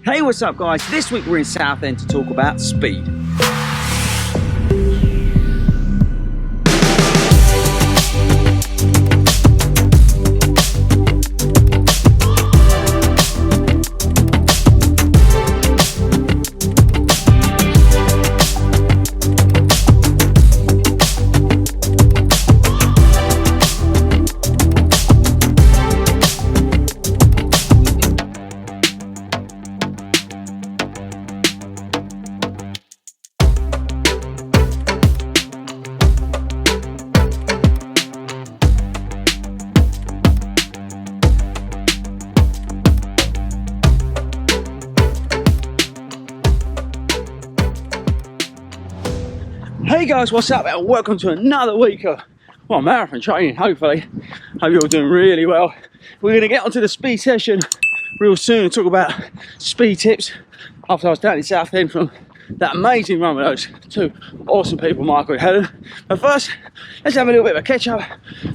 Hey, what's up guys? This week we're in Southend to talk about speed. Hey guys, what's up and welcome to another week of marathon training. Hopefully, hope you're all doing really well. We're going to get onto the speed session real soon and talk about speed tips after I was down in Southend from that amazing run with those two awesome people, Michael and Helen. But first, let's have a little bit of a catch up,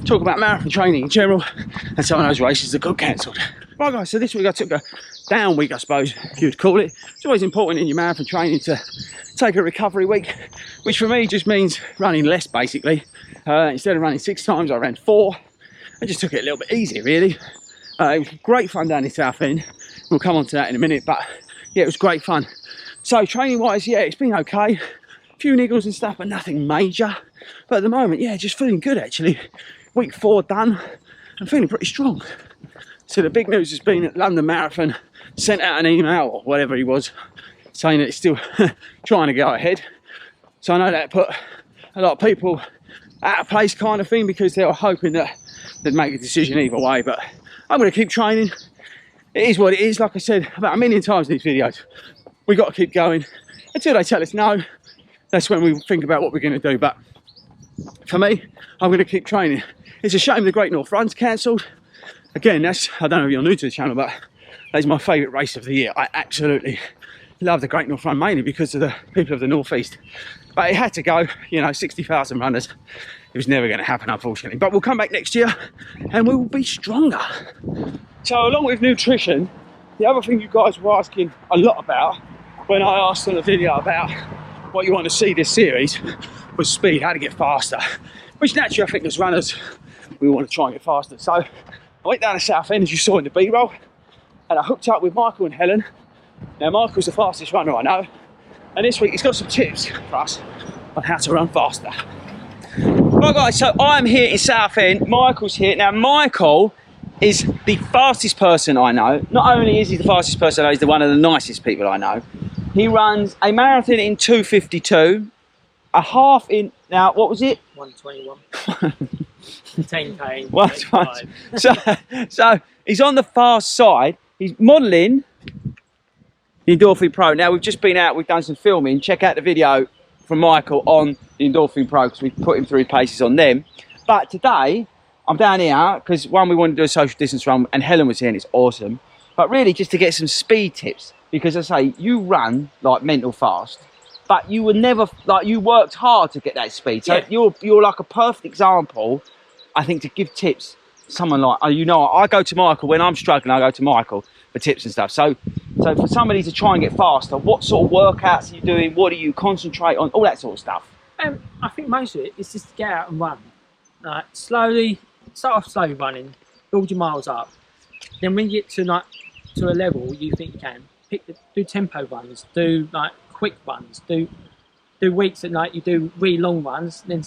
talk about marathon training in general and some of those races that got cancelled. Right guys, so this week I took a down week, I suppose you'd call it. It's always important in your marathon training to take a recovery week, which for me just means running less basically. Instead of running 6 times, I ran 4. I just took it a little bit easier really. It was great fun down in Southend. We'll come on to that in a minute, but yeah, it was great fun. So training wise, yeah, it's been okay. A few niggles and stuff, but nothing major. But at the moment, yeah, just feeling good actually. Week 4 done. I'm feeling pretty strong. So the big news has been at London Marathon sent out an email or whatever he was saying that it's still trying to go ahead. So I know that put a lot of people out of place kind of thing because they were hoping that they'd make a decision either way. But I'm going to keep training. It is what it is. Like I said about a million times in these videos, we've got to keep going until they tell us no. That's when we think about what we're going to do. But for me, I'm going to keep training. It's a shame the Great North Run's cancelled. Again, I don't know if you're new to the channel, but that's my favourite race of the year. I absolutely love the Great North Run, mainly because of the people of the North East. But it had to go, you know, 60,000 runners. It was never going to happen, unfortunately. But we'll come back next year and we will be stronger. So along with nutrition, the other thing you guys were asking a lot about when I asked on the video about what you want to see this series was speed, how to get faster. Which naturally I think as runners, we want to try and get faster. So I went down to Southend, as you saw in the B-roll, and I hooked up with Michael and Helen. Now Michael's the fastest runner I know, and this week he's got some tips for us on how to run faster. Right guys, so I'm here in Southend, Michael's here. Now Michael is the fastest person I know. Not only is he the fastest person I know, he's one of the nicest people I know. He runs a marathon in 2:52, a half in, now what was it? 1:21. 10k. 1:25. So he's on the fast side. He's modelling the Endorphin Pro. Now we've just been out, we've done some filming. Check out the video from Michael on the Endorphin Pro because we put him through his paces on them. But today I'm down here because one, we wanted to do a social distance run and Helen was here and it's awesome. But really just to get some speed tips because I say you run like mental fast, but you were never, like you worked hard to get that speed. So yeah, you're like a perfect example, I think, to give tips. Someone like, you know, I go to Michael when I'm struggling, I go to Michael for tips and stuff. So for somebody to try and get faster, what sort of workouts are you doing? What do you concentrate on? All that sort of stuff. I think most of it is just to get out and run. Like slowly, start off slowly running, build your miles up. Then when you get to a level you think you can, do tempo runs, do like quick runs, do weeks that like you do really long runs. Then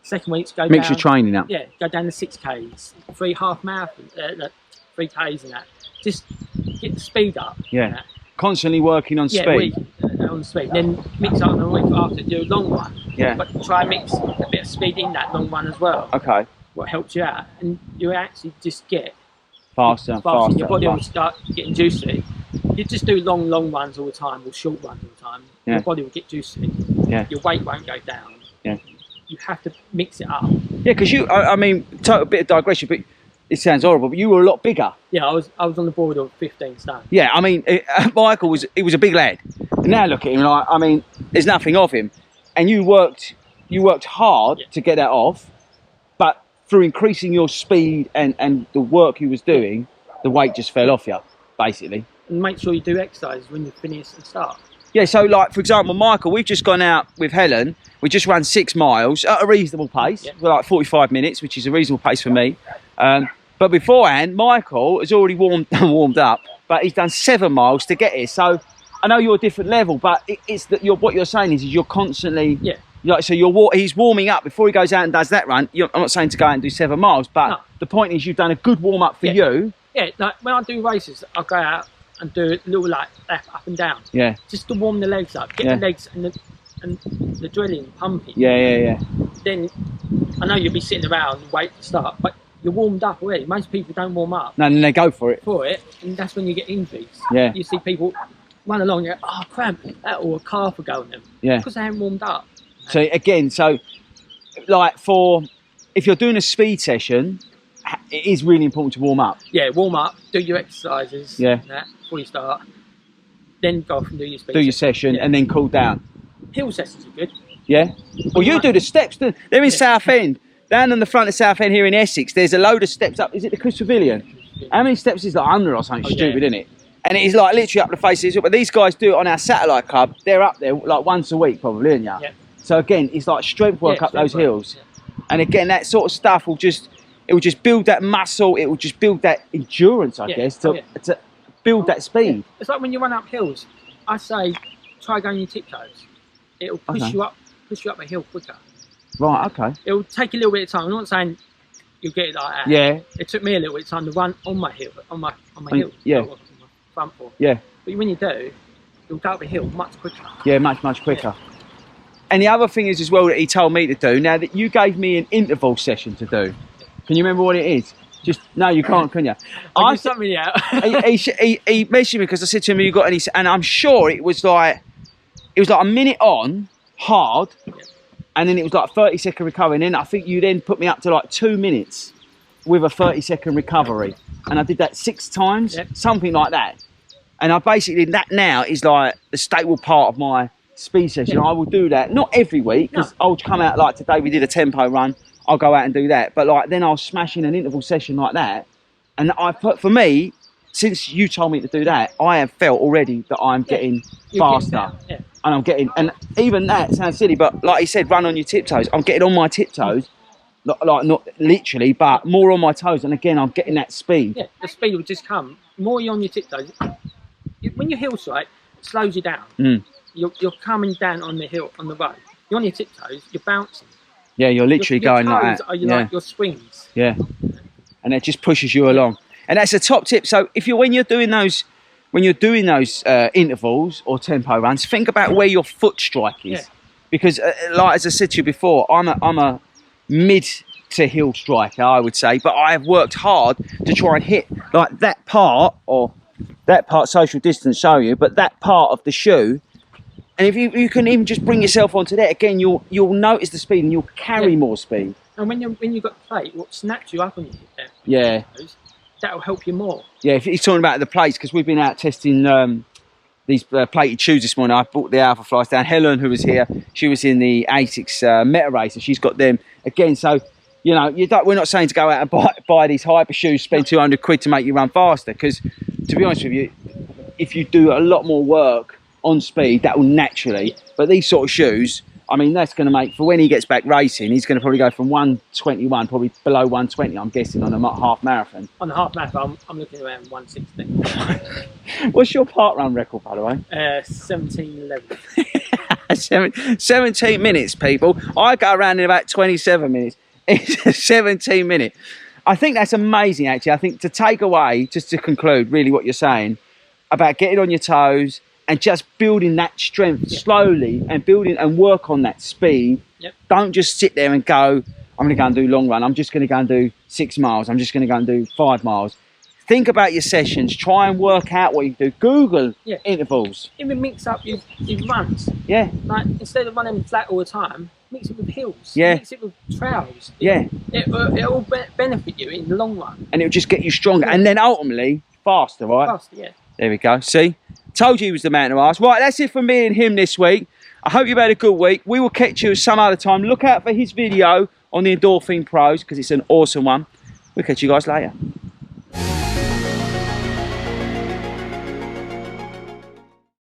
second weeks go Mix down, your training up. Yeah, go down to 6Ks, 3 half marathons, 3Ks and that. Just get the speed up. Yeah. Constantly working on speed. On speed. Then mix up the week after, do a long run. Yeah. But try and mix a bit of speed in that long run as well. Okay. What helps you out, and you actually just get faster. Your body will start getting juicy. You just do long runs all the time, or short runs all the time. Yeah. Your body will get juicy. Yeah. Your weight won't go down. Yeah. You have to mix it up. Yeah, because I mean, total bit of digression, but it sounds horrible, but you were a lot bigger. Yeah, I was on the board of 15 stone. Yeah, I mean, Michael was a big lad. And now look at him, like, I mean, there's nothing of him. And you worked hard to get that off, but through increasing your speed and the work you was doing, the weight just fell off you, basically. and make sure you do exercise when you finish and start. Yeah, so like, for example, Michael, we've just gone out with Helen. We just ran 6 miles at a reasonable pace. Yeah. We're like 45 minutes, which is a reasonable pace for me. But beforehand, Michael has already warmed up, but he's done 7 miles to get here. So I know you're a different level, but it's that what you're saying is you're constantly... Yeah. Like, so he's warming up before he goes out and does that run. I'm not saying to go out and do 7 miles, but No. the point is you've done a good warm-up for you. Yeah, like when I do races, I'll go out and do a little like lap up and down. Yeah. Just to warm the legs up, get the legs and the adrenaline pumping. Yeah. Then I know you'll be sitting around and wait to start, but you're warmed up already. Most people don't warm up No, then they go for it. and that's when you get injuries. Yeah. You see people run along and go, oh cramp, or a calf will go on them. Yeah. Because they haven't warmed up. So again, like if you're doing a speed session, it is really important to warm up. Yeah, warm up, do your exercises. Yeah. That before you start. Then go off and do your speed. Do your session and then cool down. Hill sessions are good. Yeah. Well, you do the steps. They're in Southend. Down on the front of Southend here in Essex, there's a load of steps up. Is it the Chris Pavilion? How many steps is that? 100 or something stupid, isn't it? And it is like literally up the face of it. But these guys do it on our satellite club. They're up there like once a week, probably, aren't you? Yeah. So again, it's like strength work up those hills. Yeah. And again, that sort of stuff will just build that muscle. It will just build that endurance, I guess, to build that speed. Yeah. It's like when you run up hills. I say, try going your tiptoes. It'll push you up a hill quicker. Right. Okay. It'll take a little bit of time. I'm not saying you'll get it like that. Yeah. It took me a little bit of time to run on my hill, on my hill. Yeah. On my front foot. Yeah. But when you do, you'll go up a hill much quicker. Yeah, much quicker. Yeah. And the other thing is as well that he told me to do, now that you gave me an interval session to do. Can you remember what it is? No, you can't, can you? I something out. he messaged me because I said to him, "You got any?" And I'm sure it was like a minute on hard, and then it was like 30-second recovery. And then I think you then put me up to like 2 minutes with a 30-second recovery, and I did that 6 times, something like that. And I basically that now is like the staple part of my speed session. I will do that not every week because I'll come out like today. We did a tempo run. I'll go out and do that, but like then I'll smash in an interval session like that. And for me, since you told me to do that, I have felt already that I'm getting faster, and I'm getting. And even that sounds silly, but like he said, run on your tiptoes. I'm getting on my tiptoes, like not literally, but more on my toes. And again, I'm getting that speed. Yeah, the speed will just come. More you're on your tiptoes. When your heel strike, it slows you down. You're coming down on the hill, on the road. You're on your tiptoes. You're bouncing. Yeah, you're literally going like that. Like your swings. Yeah, and it just pushes you along. And that's a top tip. So when you're doing those intervals or tempo runs, think about where your foot strike is, because like as I said to you before, I'm a mid to heel striker, I would say, but I have worked hard to try and hit like that part social distance show you, but that part of the shoe. And if you can even just bring yourself onto that again, you'll notice the speed and you'll carry more speed. And when you've got plate, what snaps you up on your hip, that'll help you more. Yeah, if he's talking about the plates, because we've been out testing these plated shoes this morning. I brought the Alpha Flies down. Helen, who was here, she was in the ASICS Meta Race, and she's got them again. So you know, we're not saying to go out and buy these hyper shoes, spend 200 quid to make you run faster, because to be honest with you, if you do a lot more work on speed, that will naturally, but these sort of shoes, I mean, that's going to make, for when he gets back racing, he's going to probably go from 121, probably below 120, I'm guessing, on a half marathon. On the half marathon, I'm looking around 160. What's your park run record, by the way? 17:11. 17 minutes, people. I go around in about 27 minutes. It's 17 minutes. I think that's amazing, actually. I think to take away, just to conclude, really what you're saying, about getting on your toes, and just building that strength slowly and building and work on that speed. Don't just sit there and go, I'm going to go and do long run. I'm just going to go and do 6 miles. I'm just going to go and do 5 miles. Think about your sessions. Try and work out what you do. Google intervals. Even mix up your runs. Yeah. Like instead of running flat all the time, mix it with hills. Yeah. Mix it with trails. It'll benefit you in the long run. And it'll just get you stronger. And then ultimately, faster, right? Faster, yeah. There we go. See? Told you he was the man to ask. Right, that's it from me and him this week. I hope you've had a good week. We will catch you some other time. Look out for his video on the Endorphin Pros, because it's an awesome one. We'll catch you guys later.